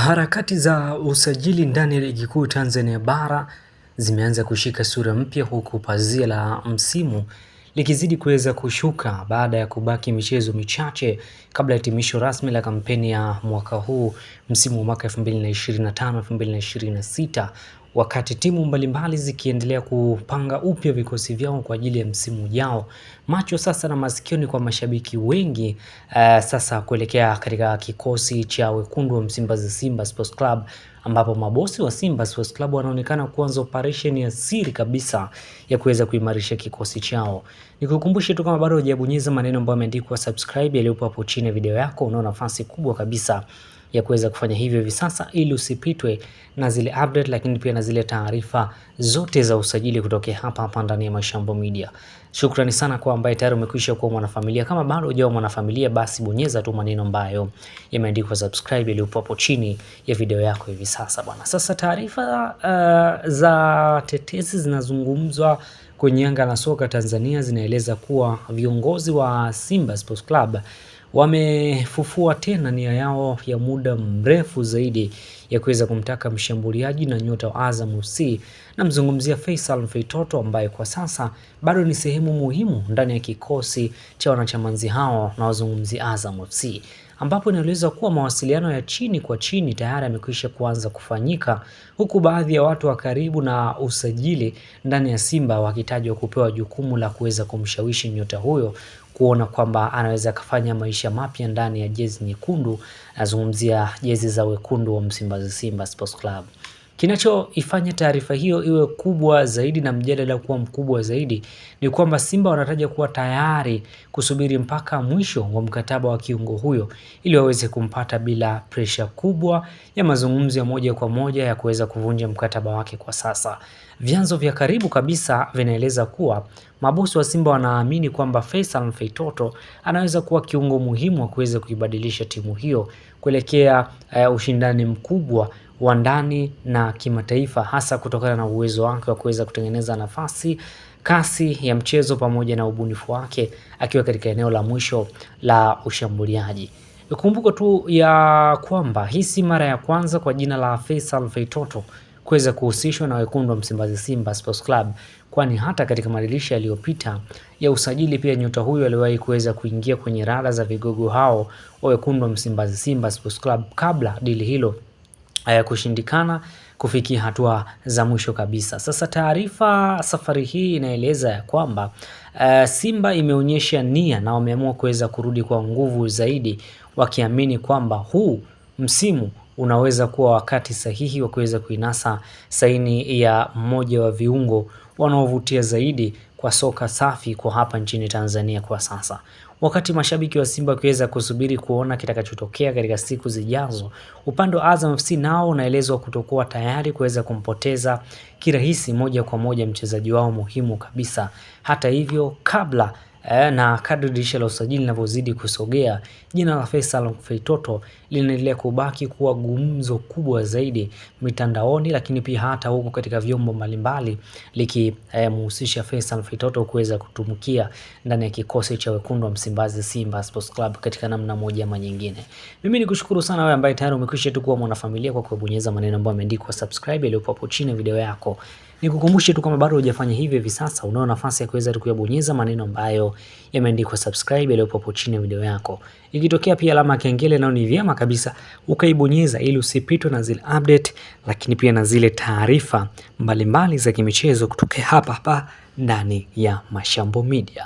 Harakati za usajili ndani ya Ligi Kuu Tanzania Bara zimeanza kushika sura mpya, huku pazia la msimu likizidi kuweza kushuka baada ya kubaki michezo michache kabla ya hitimisho rasmi la kampeni ya mwaka huu, msimu wa mwaka 2025-2026, wakati timu mbalimbali zikiendelea kupanga upya vikosi vyao kwa ajili ya msimu ujao. Macho sasa na masikio ni kwa mashabiki wengi sasa kuelekea katika kikosi cha wekundu wa Msimbazi Simba Sports Club, ambapo mabosi wa Simba Sports Club wanaonekana kuanza operation ya siri kabisa ya kuweza kuimarisha kikosi chao. Nikukumbushe tu kama bado hujabonyeza maneno ambayo yameandikwa subscribe yaliyopo hapo chini ya video yako, una nafasi kubwa kabisa ya kuweza kufanya hivyo hivi sasa ili usipitwe na zile update, lakini pia na zile taarifa zote za usajili kutokea hapa ndani ya Mashambo Media. Shukrani sana kwa ambaye tayari umekwisha kuwa mwanafamilia. Kama bado hujawa mwanafamilia, basi bonyeza tu maneno ambayo yameandikwa subscribe yaliyopo hapo chini ya video yako hivi sasa bwana. Sasa taarifa za tetesi zinazungumzwa kwenye anga la soka Tanzania zinaeleza kuwa viongozi wa Simba Sports Club wamefufua tena nia yao ya muda mrefu zaidi ya kuweza kumtaka mshambuliaji na nyota wa Azam FC, na mzungumzia Faisal Feitoto ambaye kwa sasa bado ni sehemu muhimu ndani ya kikosi cha wanachamanzi hao, na wazungumzia Azam FC, ambapo inaeleza kuwa mawasiliano ya chini kwa chini tayari yamekwisha kuanza kufanyika, huku baadhi ya watu wa karibu na usajili ndani ya Simba wakitajwa kupewa jukumu la kuweza kumshawishi nyota huyo kuona kwamba anaweza kufanya maisha mapya ndani ya jezi nyekundu. Nazungumzia jezi za wekundu wa Msimbazi Simba Sports Club. Kinachoifanya taarifa hiyo iwe kubwa zaidi na mjadala kuwa mkubwa zaidi ni kwamba Simba wanataja kuwa tayari kusubiri mpaka mwisho wa mkataba wa kiungo huyo ili waweze kumpata bila presha kubwa ya mazungumzo ya moja kwa moja ya kuweza kuvunja mkataba wake kwa sasa. Vyanzo vya karibu kabisa vinaeleza kuwa mabosi wa Simba wanaamini kwamba Faisal Feitoto anaweza kuwa kiungo muhimu wa kuweza kuibadilisha timu hiyo kuelekea ushindani mkubwa wa ndani na kimataifa, hasa kutokana na uwezo wake wa kuweza kutengeneza nafasi, kasi ya mchezo pamoja na ubunifu wake akiwa katika eneo la mwisho la ushambuliaji. Ikumbuko tu ya kwamba hii si mara ya kwanza kwa jina la Faisal Feitoto kuweza kuhusishwa na wekundu wa Msimbazi Simba Sports Club, kwani hata katika madirisha yaliyopita ya usajili pia nyota huyo aliwahi kuweza kuingia kwenye rada za vigogo hao wa wekundu wa Msimbazi Simba Sports Club kabla dili hilo kushindikana kufikia hatua za mwisho kabisa. Sasa taarifa safari hii inaeleza ya kwamba Simba imeonyesha nia na wameamua kuweza kurudi kwa nguvu zaidi, wakiamini kwamba huu msimu unaweza kuwa wakati sahihi wa kuweza kuinasa saini ya mmoja wa viungo wanaovutia zaidi kwa soka safi kwa hapa nchini Tanzania kwa sasa. Wakati mashabiki wa Simba wakiweza kusubiri kuona kitakachotokea katika siku zijazo, upande wa Azam FC nao unaelezwa kutokuwa tayari kuweza kumpoteza kirahisi moja kwa moja mchezaji wao muhimu kabisa. Hata hivyo, kabla na kadri dirisha la usajili linavyozidi kusogea, jina la Faisal Feitoto linaendelea kubaki kuwa gumzo kubwa zaidi mitandaoni, lakini pia hata huko katika vyombo mbalimbali likimhusisha Faisal Feitoto kuweza kutumikia ndani ya kikosi cha wekundu wa Msimbazi Simba Sports Club katika namna moja ama nyingine. Mimi nikushukuru sana wewe ambaye tayari umekwisha tu kuwa mwanafamilia kwa kubonyeza maneno ambayo yameandikwa subscribe yaliyopo hapo chini ya video yako. Nikukumbushe tu kama bado hujafanya hivyo hivi sasa, unao nafasi ya kuweza kuyabonyeza maneno ambayo yameandikwa subscribe yaliyopo hapo chini ya video yako. Ikitokea pia alama ya kengele, nao ni vyema kabisa ukaibonyeza ili usipitwe na zile update, lakini pia na zile taarifa mbalimbali za kimichezo kutokea hapa ndani ya Mashambo Media.